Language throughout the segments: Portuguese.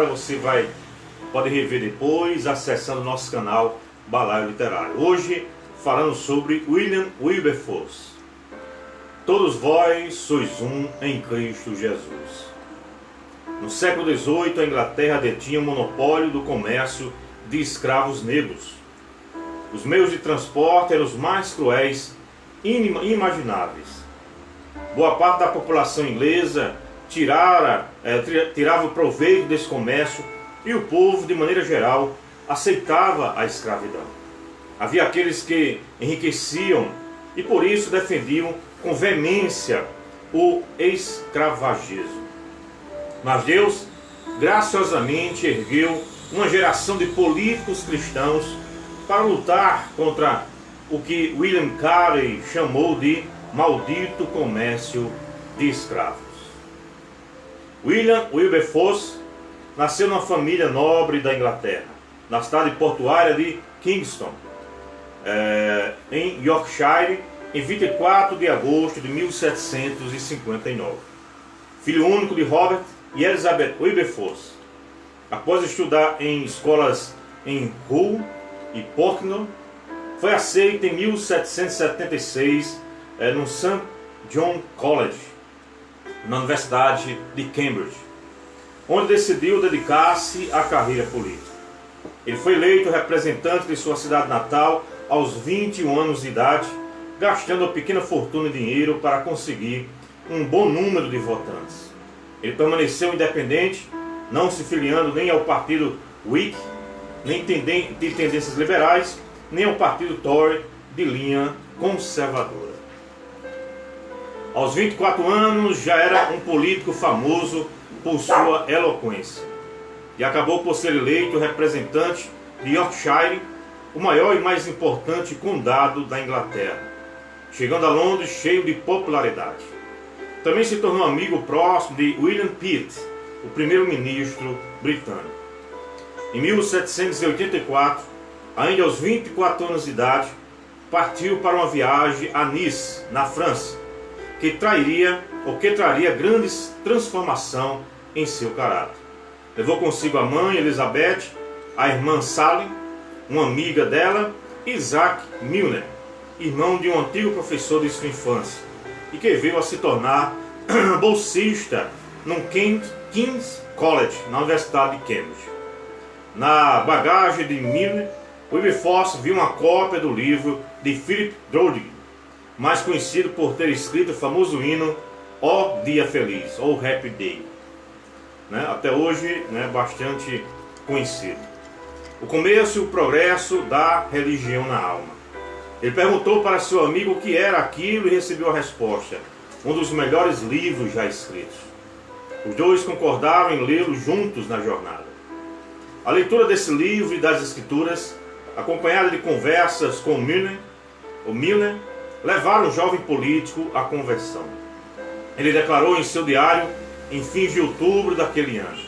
agora, você pode rever depois acessando o nosso canal Balaio Literário. Hoje falando sobre William Wilberforce. Todos vós sois um em Cristo Jesus. No século XVIII, a Inglaterra detinha o monopólio do comércio de escravos negros. Os meios de transporte eram os mais cruéis imagináveis. Boa parte da população inglesa tirava proveito desse comércio e o povo, de maneira geral, aceitava a escravidão. Havia aqueles que enriqueciam e por isso defendiam com veemência o escravagismo. Mas Deus graciosamente ergueu uma geração de políticos cristãos para lutar contra o que William Carey chamou de maldito comércio de escravos. William Wilberforce nasceu numa família nobre da Inglaterra, na cidade portuária de Kingston, em Yorkshire, em 24 de agosto de 1759. Filho único de Robert e Elizabeth Wilberforce. Após estudar em escolas em Hull e Portsmouth, foi aceito em 1776 no St. John College, na Universidade de Cambridge, onde decidiu dedicar-se à carreira política. Ele foi eleito representante de sua cidade natal aos 21 anos de idade, gastando uma pequena fortuna em dinheiro para conseguir um bom número de votantes. Ele permaneceu independente, não se filiando nem ao partido Whig, nem de tendências liberais, nem ao partido Tory de linha conservadora. Aos 24 anos já era um político famoso por sua eloquência e acabou por ser eleito representante de Yorkshire, o maior e mais importante condado da Inglaterra, chegando a Londres cheio de popularidade. Também se tornou amigo próximo de William Pitt, o primeiro-ministro britânico. Em 1784, ainda aos 24 anos de idade, partiu para uma viagem a Nice, na França, que traria grande transformação em seu caráter. Levou consigo a mãe Elizabeth, a irmã Sally, uma amiga dela, Isaac Milner, irmão de um antigo professor de sua infância, e que veio a se tornar bolsista no King's College, na Universidade de Cambridge. Na bagagem de Milner, Wilberforce viu uma cópia do livro de Philip Dodig, mais conhecido por ter escrito o famoso hino Ó Dia Feliz, ou Happy Day, até hoje bastante conhecido. O começo e o progresso da religião na alma. Ele perguntou para seu amigo o que era aquilo e recebeu a resposta: um dos melhores livros já escritos. Os dois concordaram em lê-lo juntos na jornada. A leitura desse livro e das escrituras, acompanhada de conversas com Milner, levaram o jovem político à conversão. Ele declarou em seu diário, em fins de outubro daquele ano: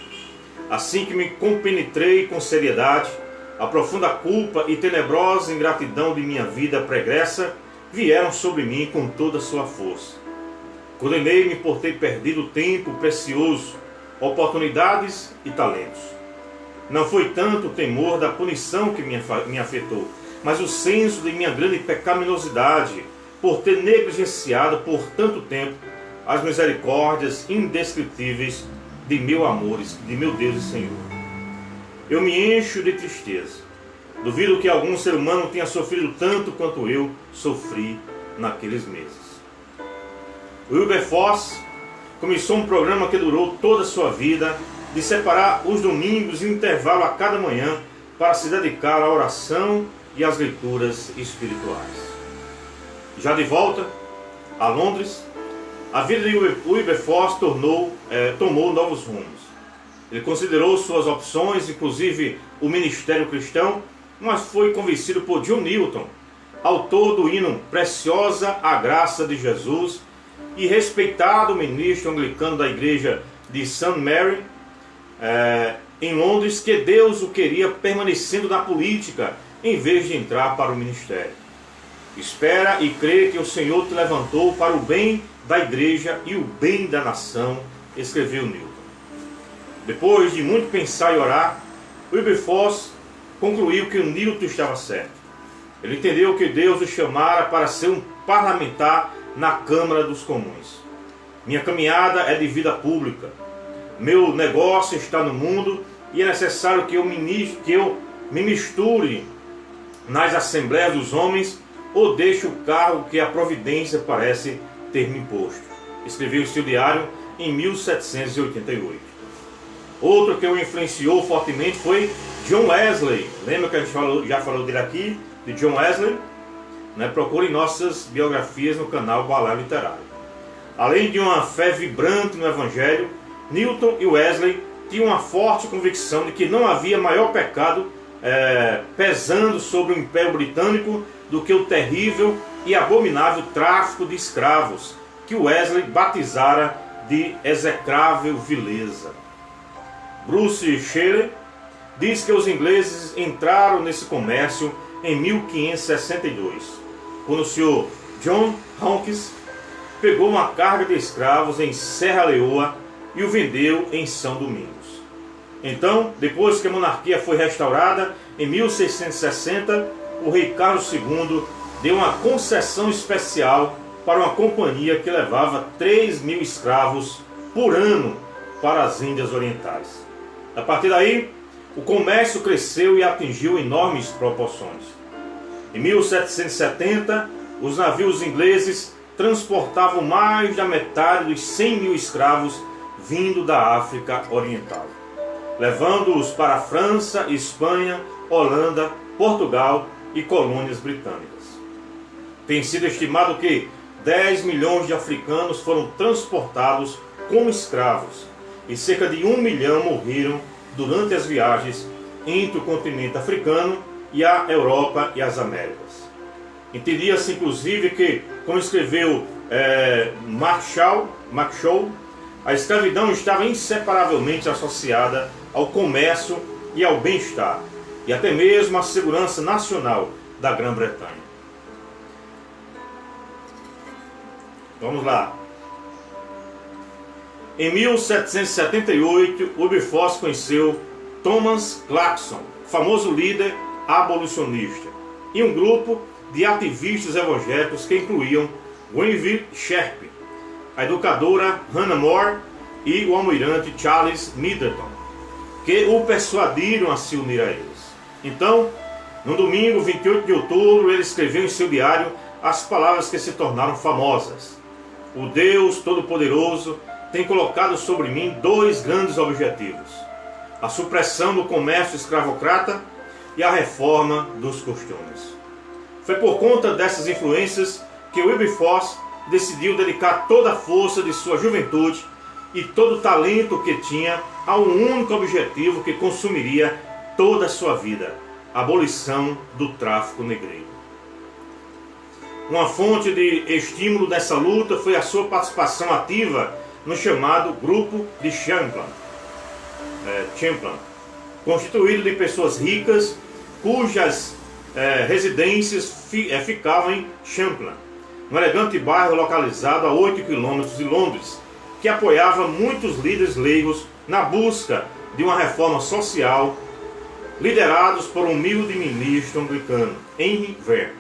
assim que me compenetrei com seriedade, a profunda culpa e tenebrosa ingratidão de minha vida pregressa vieram sobre mim com toda a sua força. Condenei-me por ter perdido tempo precioso, oportunidades e talentos. Não foi tanto o temor da punição que me afetou, mas o senso de minha grande pecaminosidade por ter negligenciado por tanto tempo as misericórdias indescritíveis de meu Deus e Senhor. Eu me encho de tristeza. Duvido que algum ser humano tenha sofrido tanto quanto eu sofri naqueles meses. Wilberforce começou um programa que durou toda a sua vida, de separar os domingos e um intervalo a cada manhã para se dedicar à oração e às leituras espirituais. Já de volta a Londres, a vida de Wilberforce tomou novos rumos. Ele considerou suas opções, inclusive o ministério cristão, mas foi convencido por John Newton, autor do hino Preciosa a Graça de Jesus, e respeitado ministro anglicano da igreja de St. Mary, em Londres, que Deus o queria permanecendo na política, em vez de entrar para o ministério. Espera e crê que o Senhor te levantou para o bem da igreja e o bem da nação, escreveu Newton. Depois de muito pensar e orar, Wilberforce concluiu que o Newton estava certo. Ele entendeu que Deus o chamara para ser um parlamentar na Câmara dos Comuns. Minha caminhada é de vida pública. Meu negócio está no mundo e é necessário que eu me misture nas assembleias dos homens ou deixe o cargo que a providência parece ter me imposto. Escreveu em seu diário em 1788. Outro que o influenciou fortemente foi John Wesley. Lembra que a gente já falou dele aqui, de John Wesley? Procure nossas biografias no canal Balaio Literário. Além de uma fé vibrante no Evangelho, Newton e Wesley tinham uma forte convicção de que não havia maior pecado pesando sobre o Império Britânico do que o terrível e abominável tráfico de escravos, que Wesley batizara de execrável vileza. Bruce Shelley diz que os ingleses entraram nesse comércio em 1562, quando o Sr. John Hawkins pegou uma carga de escravos em Serra Leoa e o vendeu em São Domingos. Então, depois que a monarquia foi restaurada, em 1660, o rei Carlos II deu uma concessão especial para uma companhia que levava 3.000 escravos por ano para as Índias Orientais. A partir daí, o comércio cresceu e atingiu enormes proporções. Em 1770, os navios ingleses transportavam mais da metade dos 100.000 escravos vindo da África Oriental, levando-os para a França, Espanha, Holanda, Portugal e colônias britânicas. Tem sido estimado que 10 milhões de africanos foram transportados como escravos e cerca de 1 milhão morreram durante as viagens entre o continente africano e a Europa e as Américas. Entendia-se inclusive que, como escreveu Mark Shaw, a escravidão estava inseparavelmente associada ao comércio e ao bem-estar, e até mesmo à segurança nacional da Grã-Bretanha. Vamos lá. Em 1778, Wilberforce conheceu Thomas Clarkson, famoso líder abolicionista, e um grupo de ativistas evangélicos que incluíam Grenville Sharp, a educadora Hannah More e o almirante Charles Middleton, que o persuadiram a se unir a eles. Então, no domingo 28 de outubro, ele escreveu em seu diário as palavras que se tornaram famosas: "O Deus Todo-Poderoso tem colocado sobre mim 2 grandes objetivos: a supressão do comércio escravocrata e a reforma dos costumes." Foi por conta dessas influências que Wilberforce decidiu dedicar toda a força de sua juventude e todo o talento que tinha a um único objetivo que consumiria toda a sua vida: a abolição do tráfico negreiro. Uma fonte de estímulo dessa luta foi a sua participação ativa no chamado Grupo de Champlain, constituído de pessoas ricas cujas residências ficavam em Champlain, um elegante bairro localizado a 8 quilômetros de Londres, que apoiava muitos líderes leigos na busca de uma reforma social, liderados por um humilde ministro anglicano, Henry Vere.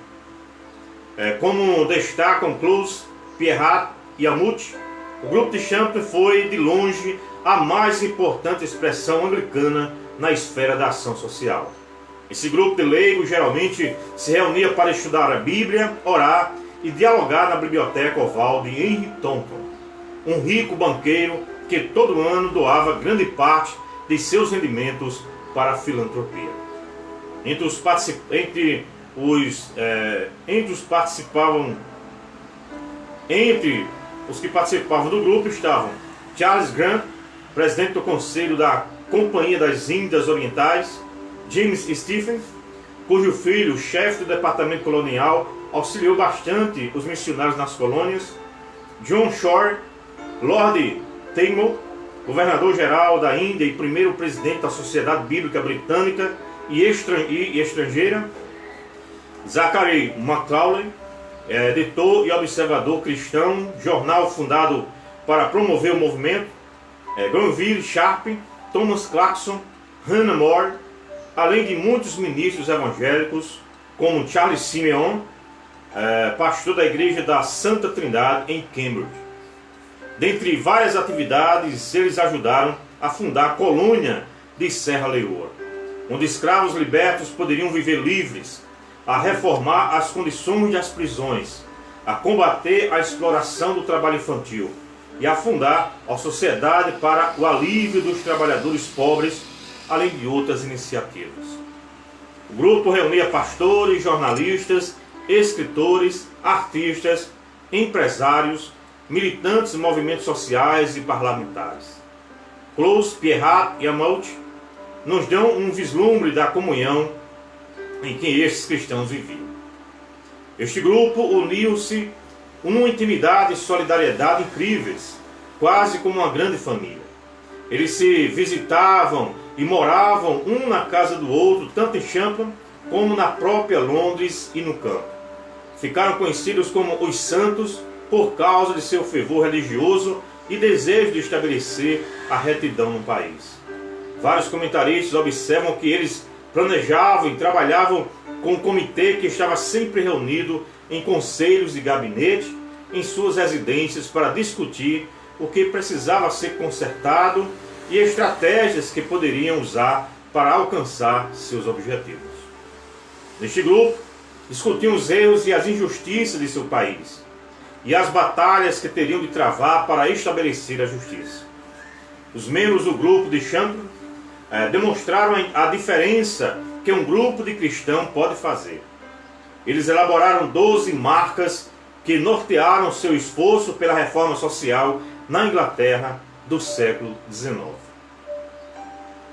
Como destacam Close, Pierrat e Amut, o grupo de Champlain foi, de longe, a mais importante expressão anglicana na esfera da ação social. Esse grupo de leigos geralmente se reunia para estudar a Bíblia, orar e dialogar na biblioteca oval de Henry Taunton, um rico banqueiro que todo ano doava grande parte de seus rendimentos para a filantropia. Entre os que participavam do grupo estavam Charles Grant, presidente do Conselho da Companhia das Índias Orientais; James Stephen, cujo filho, chefe do departamento colonial, auxiliou bastante os missionários nas colônias; John Shore, Lord Taymor, governador-geral da Índia e primeiro presidente da Sociedade Bíblica Britânica e estrangeira; Zachary Macaulay, editor e observador cristão, jornal fundado para promover o movimento; Grenville Sharp, Thomas Clarkson, Hannah More, além de muitos ministros evangélicos, como Charles Simeon, pastor da Igreja da Santa Trindade em Cambridge. Dentre várias atividades, eles ajudaram a fundar a colônia de Serra Leoa, onde escravos libertos poderiam viver livres, a reformar as condições das prisões, a combater a exploração do trabalho infantil e a fundar a Sociedade para o Alívio dos Trabalhadores Pobres, além de outras iniciativas. O grupo reunia pastores, jornalistas, escritores, artistas, empresários, militantes de movimentos sociais e parlamentares. Claus, Pierrat e Amout nos dão um vislumbre da comunhão em que estes cristãos viviam. Este grupo uniu-se numa intimidade e solidariedade incríveis, quase como uma grande família. Eles se visitavam e moravam um na casa do outro, tanto em Chatham como na própria Londres e no campo. Ficaram conhecidos como os Santos por causa de seu fervor religioso e desejo de estabelecer a retidão no país. Vários comentaristas observam que eles planejavam e trabalhavam com um comitê que estava sempre reunido em conselhos de gabinete em suas residências para discutir o que precisava ser consertado e estratégias que poderiam usar para alcançar seus objetivos. Neste grupo, discutiam os erros e as injustiças de seu país e as batalhas que teriam de travar para estabelecer a justiça. Os membros do grupo de Chatham demonstraram a diferença que um grupo de cristãos pode fazer. Eles elaboraram 12 marcas que nortearam seu esforço pela reforma social na Inglaterra do século XIX.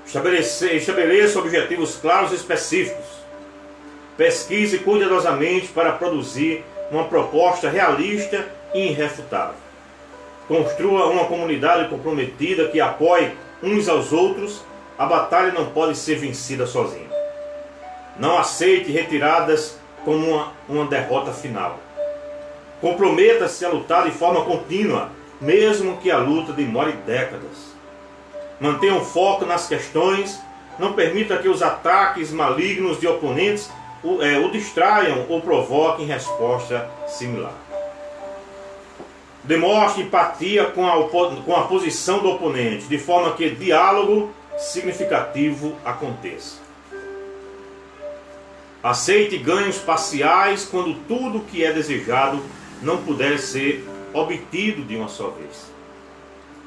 Estabeleça objetivos claros e específicos. Pesquise cuidadosamente para produzir uma proposta realista e irrefutável. Construa uma comunidade comprometida que apoie uns aos outros. A batalha não pode ser vencida sozinha. Não aceite retiradas como uma derrota final. Comprometa-se a lutar de forma contínua, mesmo que a luta demore décadas. Mantenha um foco nas questões. Não permita que os ataques malignos de oponentes o distraiam ou provoquem resposta similar. Demonstre empatia com a posição do oponente, de forma que diálogo significativo aconteça. Aceite ganhos parciais quando tudo o que é desejado não puder ser obtido de uma só vez.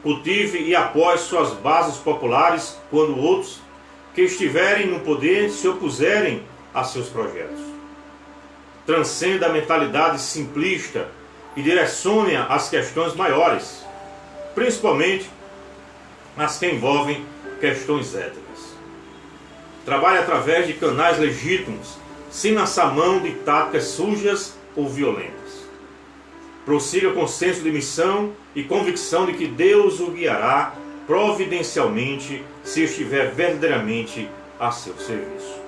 Cultive e apoie suas bases populares quando outros que estiverem no poder se opuserem a seus projetos. Transcenda a mentalidade simplista e direcione as questões maiores, principalmente as que envolvem questões éticas. Trabalhe através de canais legítimos, sem lançar mão de táticas sujas ou violentas. Prossiga com senso de missão e convicção de que Deus o guiará providencialmente se estiver verdadeiramente a seu serviço.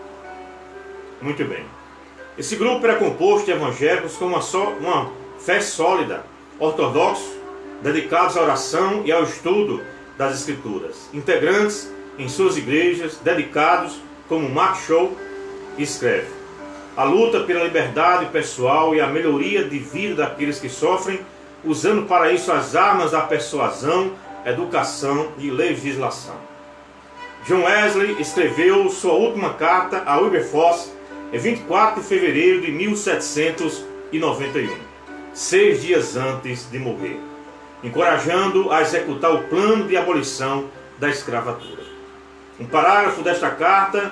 Muito bem. Esse grupo era composto de evangélicos com uma fé sólida, ortodoxos, dedicados à oração e ao estudo das Escrituras. Integrantes em suas igrejas, dedicados, como Mark Shaw escreve: a luta pela liberdade pessoal e a melhoria de vida daqueles que sofrem, usando para isso as armas da persuasão, educação e legislação. John Wesley escreveu sua última carta a Wilberforce em 24 de fevereiro de 1791, 6 dias antes de morrer, encorajando a executar o plano de abolição da escravatura. Um parágrafo dessa carta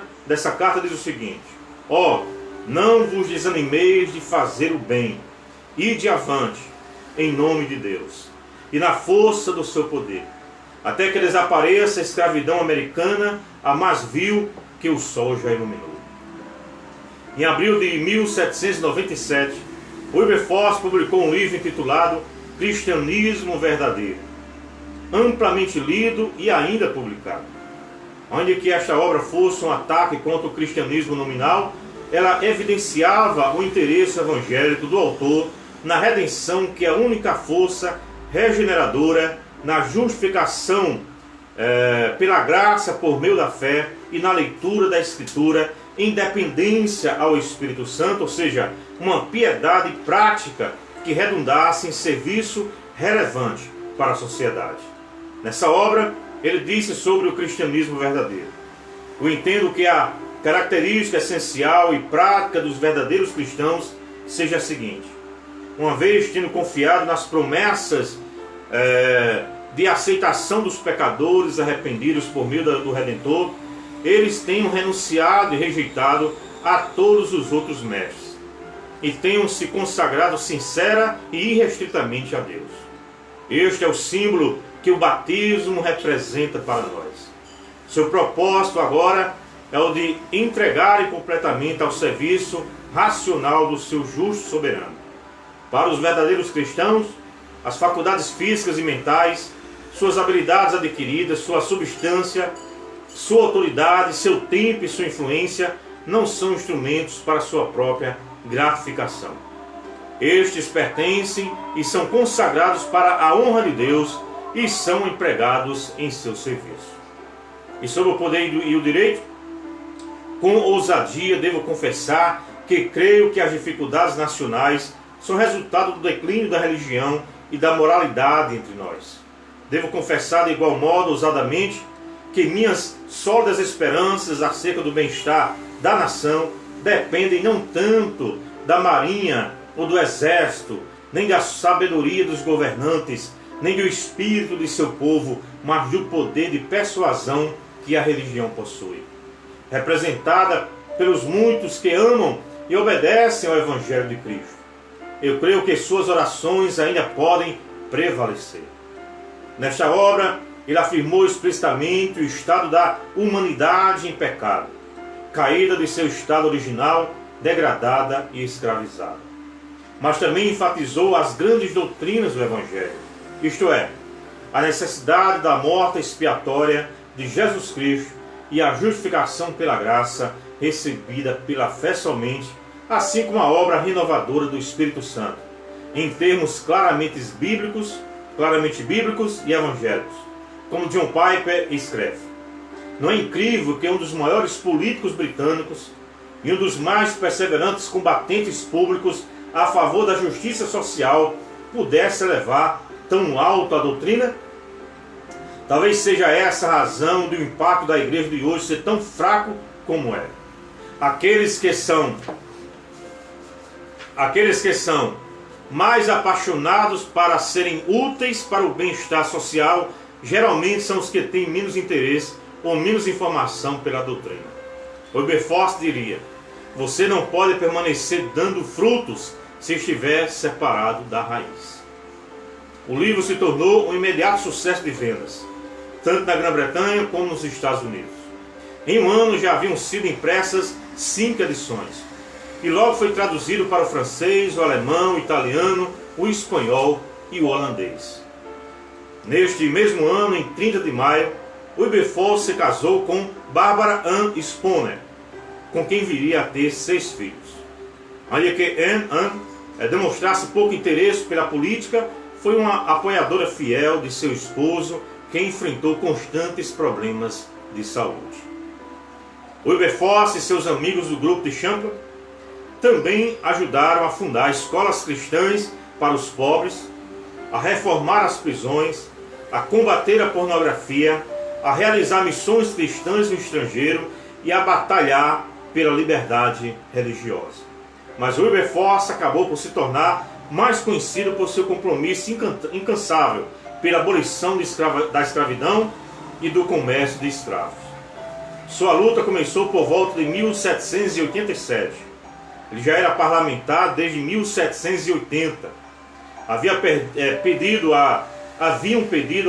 diz o seguinte: não vos desanimeis de fazer o bem, ide avante, em nome de Deus, e na força do seu poder, até que desapareça a escravidão americana, a mais vil que o sol já iluminou. Em abril de 1797, Wilberforce publicou um livro intitulado Cristianismo Verdadeiro, amplamente lido e ainda publicado. Onde que esta obra fosse um ataque contra o cristianismo nominal, ela evidenciava o interesse evangélico do autor na redenção, que é a única força regeneradora na justificação pela graça por meio da fé e na leitura da Escritura, em dependência ao Espírito Santo, ou seja, uma piedade prática que redundasse em serviço relevante para a sociedade. Nessa obra, ele disse sobre o cristianismo verdadeiro: eu entendo que a característica essencial e prática dos verdadeiros cristãos seja a seguinte: uma vez tendo confiado nas promessas de aceitação dos pecadores arrependidos por meio do Redentor, eles tenham renunciado e rejeitado a todos os outros mestres e tenham se consagrado sincera e irrestritamente a Deus. Este é o símbolo que o batismo representa para nós. Seu propósito agora é o de entregarem completamente ao serviço racional do seu justo soberano. Para os verdadeiros cristãos, as faculdades físicas e mentais, suas habilidades adquiridas, sua substância, sua autoridade, seu tempo e sua influência não são instrumentos para sua própria gratificação. Estes pertencem e são consagrados para a honra de Deus e são empregados em seu serviço. E sobre o poder e o direito, com ousadia devo confessar que creio que as dificuldades nacionais são resultado do declínio da religião e da moralidade entre nós. Devo confessar de igual modo, ousadamente, que minhas sólidas esperanças acerca do bem-estar da nação dependem não tanto da marinha ou do exército, nem da sabedoria dos governantes, nem do espírito de seu povo, mas do poder de persuasão que a religião possui, representada pelos muitos que amam e obedecem ao Evangelho de Cristo. Eu creio que suas orações ainda podem prevalecer. Nesta obra, ele afirmou explicitamente o estado da humanidade em pecado, caída de seu estado original, degradada e escravizada. Mas também enfatizou as grandes doutrinas do Evangelho, isto é, a necessidade da morte expiatória de Jesus Cristo e a justificação pela graça recebida pela fé somente, assim como a obra renovadora do Espírito Santo, em termos claramente bíblicos e evangélicos. Como John Piper escreve: não é incrível que um dos maiores políticos britânicos e um dos mais perseverantes combatentes públicos a favor da justiça social pudesse levar tão alto a doutrina? Talvez seja essa a razão do impacto da igreja de hoje ser tão fraco como é. Aqueles que são mais apaixonados para serem úteis para o bem-estar social geralmente são os que têm menos interesse ou menos informação pela doutrina. Wilberforce diria: você não pode permanecer dando frutos se estiver separado da raiz. O livro se tornou um imediato sucesso de vendas, tanto na Grã-Bretanha como nos Estados Unidos. Em um ano já haviam sido impressas 5 edições, e logo foi traduzido para o francês, o alemão, o italiano, o espanhol e o holandês. Neste mesmo ano, em 30 de maio, Wilberforce se casou com Barbara Ann Spooner, com quem viria a ter 6 filhos. Ainda que Anne demonstrasse pouco interesse pela política, foi uma apoiadora fiel de seu esposo, que enfrentou constantes problemas de saúde. Wilberforce e seus amigos do grupo de Champlain também ajudaram a fundar escolas cristãs para os pobres, a reformar as prisões, a combater a pornografia, a realizar missões cristãs no estrangeiro e a batalhar pela liberdade religiosa. Mas Wilberforce acabou por se tornar mais conhecido por seu compromisso incansável pela abolição da escravidão e do comércio de escravos. Sua luta começou por volta de 1787. Ele já era parlamentar desde 1780. Haviam pedido a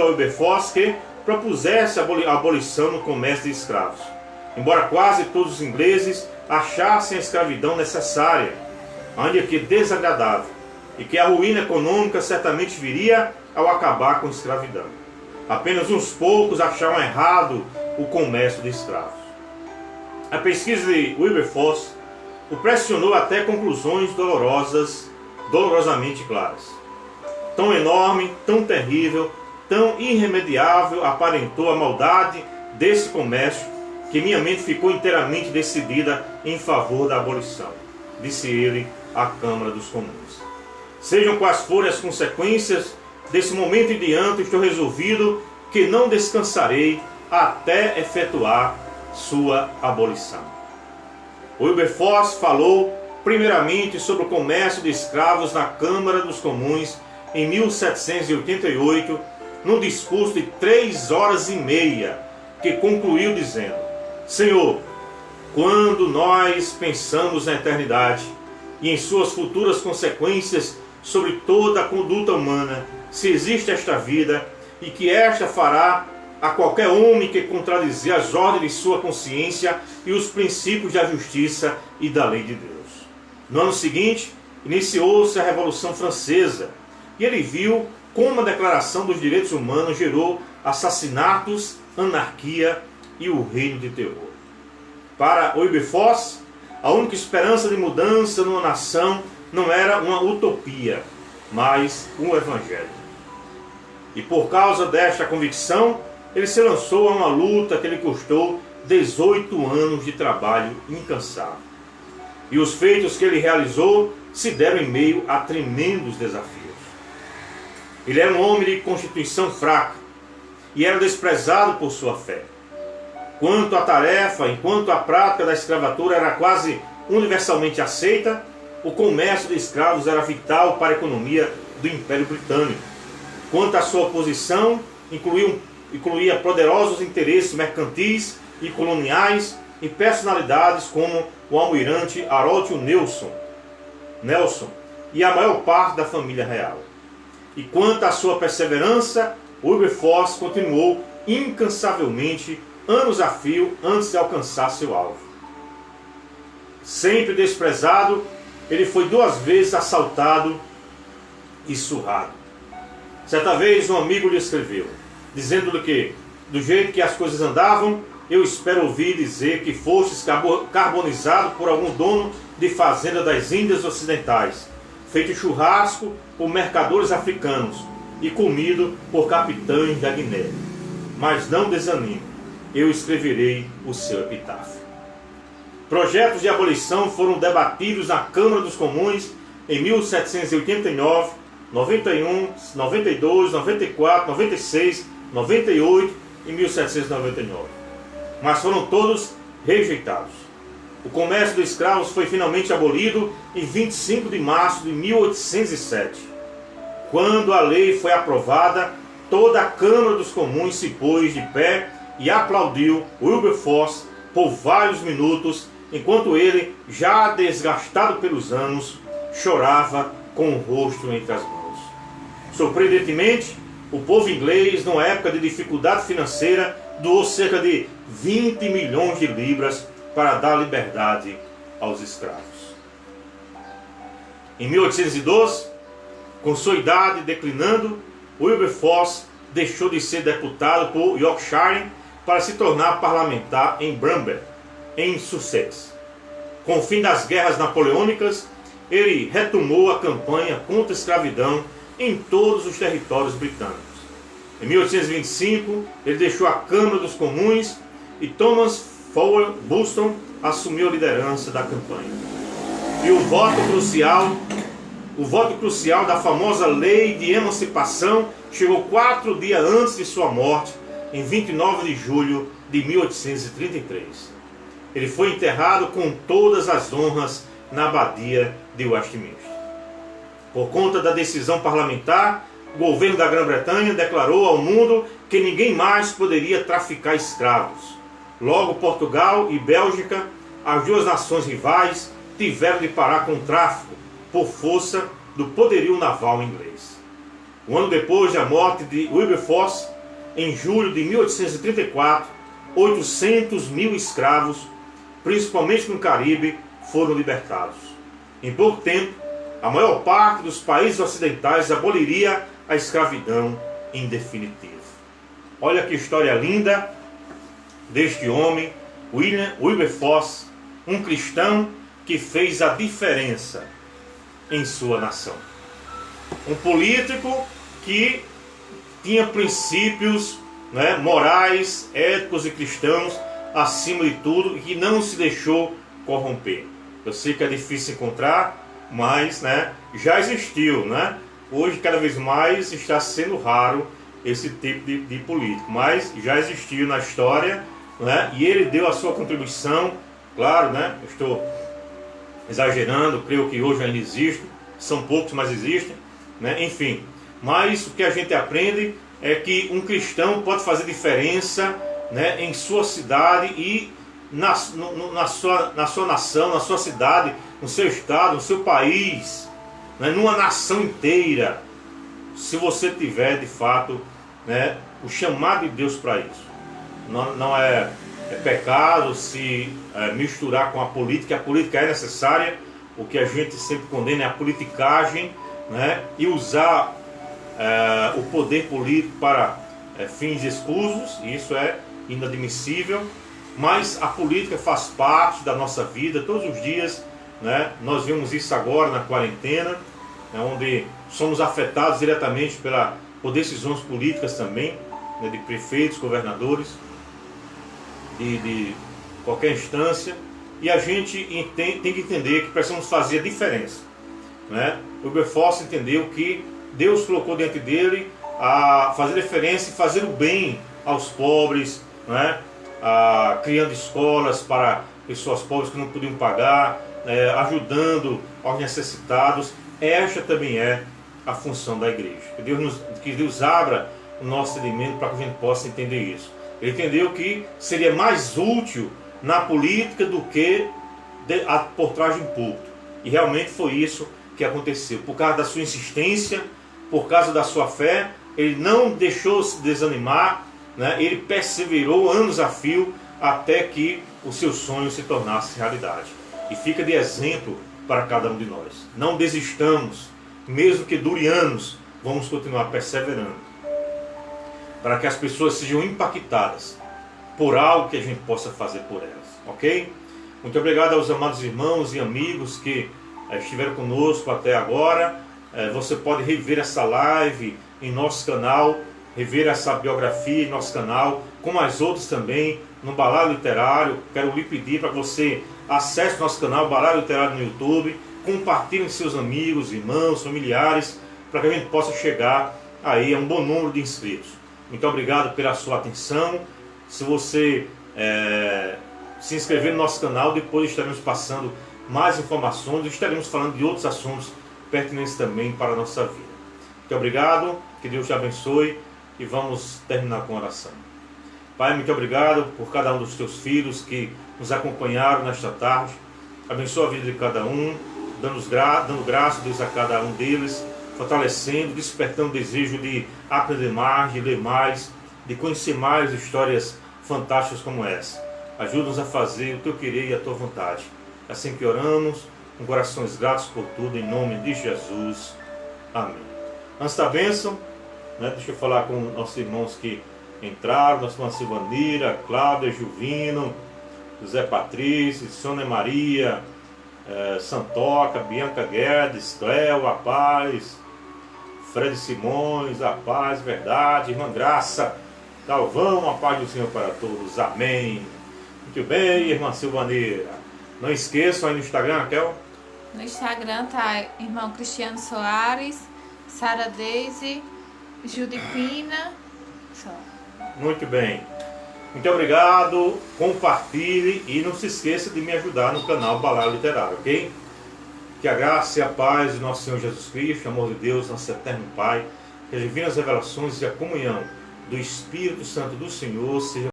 Wilberforce que propusesse a abolição no comércio de escravos, embora quase todos os ingleses achassem a escravidão necessária, ainda que desagradável, e que a ruína econômica certamente viria ao acabar com a escravidão. Apenas uns poucos achavam errado o comércio de escravos. A pesquisa de Wilberforce o pressionou até conclusões dolorosamente claras. Tão enorme, tão terrível, tão irremediável aparentou a maldade desse comércio que minha mente ficou inteiramente decidida em favor da abolição, disse ele à Câmara dos Comuns. Sejam quais forem as consequências, desse momento em diante estou resolvido que não descansarei até efetuar sua abolição. Wilberforce falou primeiramente sobre o comércio de escravos na Câmara dos Comuns em 1788, num discurso de 3 horas e meia, que concluiu dizendo: Senhor, quando nós pensamos na eternidade e em suas futuras consequências sobre toda a conduta humana, se existe esta vida e que esta fará a qualquer homem que contradizer as ordens de sua consciência e os princípios da justiça e da lei de Deus. No ano seguinte, iniciou-se a Revolução Francesa e ele viu como a Declaração dos Direitos Humanos gerou assassinatos, anarquia e o reino de terror. Para Wilberforce, a única esperança de mudança numa nação não era uma utopia, mas um evangelho. E por causa desta convicção, ele se lançou a uma luta que lhe custou 18 anos de trabalho incansável. E os feitos que ele realizou se deram em meio a tremendos desafios. Ele era um homem de constituição fraca e era desprezado por sua fé. Quanto à tarefa, enquanto a prática da escravatura era quase universalmente aceita, o comércio de escravos era vital para a economia do Império Britânico. Quanto à sua posição, incluía poderosos interesses mercantis e coloniais e personalidades como o almirante Harold Nelson e a maior parte da família real. E quanto à sua perseverança, Wilberforce continuou incansavelmente anos a fio antes de alcançar seu alvo. Sempre desprezado, ele foi 2 vezes assaltado e surrado. Certa vez um amigo lhe escreveu, dizendo-lhe que, do jeito que as coisas andavam, eu espero ouvir dizer que fostes carbonizado por algum dono de fazenda das Índias Ocidentais, feito churrasco por mercadores africanos e comido por capitães da Guiné. Mas não desanime, eu escreverei o seu epitáfio. Projetos de abolição foram debatidos na Câmara dos Comuns em 1789, 91, 92, 94, 96, 98 e 1799. Mas foram todos rejeitados. O comércio de escravos foi finalmente abolido em 25 de março de 1807. Quando a lei foi aprovada, toda a Câmara dos Comuns se pôs de pé e aplaudiu Wilberforce por vários minutos, enquanto ele, já desgastado pelos anos, chorava com o rosto entre as mãos. Surpreendentemente, o povo inglês, numa época de dificuldade financeira, doou cerca de 20 milhões de libras para dar liberdade aos escravos. Em 1812, com sua idade declinando, Wilberforce deixou de ser deputado por Yorkshire para se tornar parlamentar em Bramber, em Sussex. Com o fim das guerras napoleônicas, ele retomou a campanha contra a escravidão em todos os territórios britânicos. Em 1825, ele deixou a Câmara dos Comuns e Thomas Fowell Buston assumiu a liderança da campanha. E o voto crucial da famosa Lei de Emancipação chegou 4 dias antes de sua morte, em 29 de julho de 1833. Ele foi enterrado com todas as honras na abadia de Westminster. Por conta da decisão parlamentar, o governo da Grã-Bretanha declarou ao mundo que ninguém mais poderia traficar escravos. Logo, Portugal e Bélgica, as 2 nações rivais, tiveram de parar com o tráfico por força do poderio naval inglês. Um ano depois da morte de Wilberforce, em julho de 1834, 800 mil escravos, principalmente no Caribe, foram libertados. Em pouco tempo, a maior parte dos países ocidentais aboliria a escravidão em definitivo. Olha que história linda deste homem, Wilberforce, um cristão que fez a diferença em sua nação. Um político que tinha princípios, né, morais, éticos e cristãos acima de tudo e que não se deixou corromper. Eu sei que é difícil encontrar, mas, né, já existiu, né? Hoje cada vez mais está sendo raro esse tipo de político, mas já existiu na história, né? E ele deu a sua contribuição, claro, né? Eu estou exagerando, creio que hoje ainda existe, são poucos, mas existem, né? Enfim, mas o que a gente aprende é que um cristão pode fazer diferença, né, em sua cidade e na sua nação, na sua cidade, no seu estado, no seu país, né, numa nação inteira, se você tiver de fato, né, o chamado de Deus para isso. Não é pecado se misturar com a política é necessária. O que a gente sempre condena é a politicagem, né, e usar o poder político para fins escusos. Isso é inadmissível, mas a política faz parte da nossa vida todos os dias, né? Nós vemos isso agora na quarentena, né, onde somos afetados diretamente por decisões políticas também, né, de prefeitos, governadores, de qualquer instância, e a gente tem que entender que precisamos fazer a diferença, né? O Wilberforce entendeu que Deus colocou diante dele a fazer diferença e fazer o bem aos pobres, né? Criando escolas para pessoas pobres que não podiam pagar, ajudando aos necessitados. Esta também é a função da igreja. Que Deus abra o nosso entendimento para que a gente possa entender isso. Ele entendeu que seria mais útil na política do que por trás de um púlpito. E realmente foi isso que aconteceu. Por causa da sua insistência, por causa da sua fé, ele não deixou se desanimar, né? Ele perseverou anos a fio até que o seu sonho se tornasse realidade. E fica de exemplo para cada um de nós. Não desistamos, mesmo que dure anos, vamos continuar perseverando, para que as pessoas sejam impactadas por algo que a gente possa fazer por elas, ok? Muito obrigado aos amados irmãos e amigos que estiveram conosco até agora. Você pode rever essa live em nosso canal, rever essa biografia em nosso canal, como as outras também, no Balaio Literário. Quero lhe pedir para que você acesse o nosso canal Balaio Literário no YouTube, compartilhe com seus amigos, irmãos, familiares, para que a gente possa chegar aí a um bom número de inscritos. Muito obrigado pela sua atenção. Se você se inscrever no nosso canal, depois estaremos passando mais informações, estaremos falando de outros assuntos pertinentes também para a nossa vida. Muito obrigado, que Deus te abençoe e vamos terminar com oração. Pai, muito obrigado por cada um dos teus filhos que nos acompanharam nesta tarde. Abençoa a vida de cada um, dando graça, Deus, a cada um deles, fortalecendo, despertando o desejo de aprender mais, de ler mais, de conhecer mais histórias fantásticas como essa. Ajuda-nos a fazer o teu querer e a tua vontade. Assim que oramos, com corações gratos por tudo, em nome de Jesus. Amém. Antes da bênção, né, deixa eu falar com nossos irmãos que entraram, nossa irmã Silvanira, Cláudia, Juvino, José Patrício, Sônia Maria, Santoca, Bianca Guedes, Cléo, a paz, Fred Simões, a paz, verdade, irmã Graça, Galvão, a paz do Senhor para todos, amém. Muito bem, irmã Silvaneira. Não esqueçam aí no Instagram, Raquel. No Instagram tá irmão Cristiano Soares, Sara Deise, Judipina, só. Muito bem. Muito obrigado, compartilhe e não se esqueça de me ajudar no canal Balaio Literário, ok? Que a graça e a paz do nosso Senhor Jesus Cristo, o amor de Deus, nosso eterno Pai, que as divinas revelações e a comunhão do Espírito Santo do Senhor seja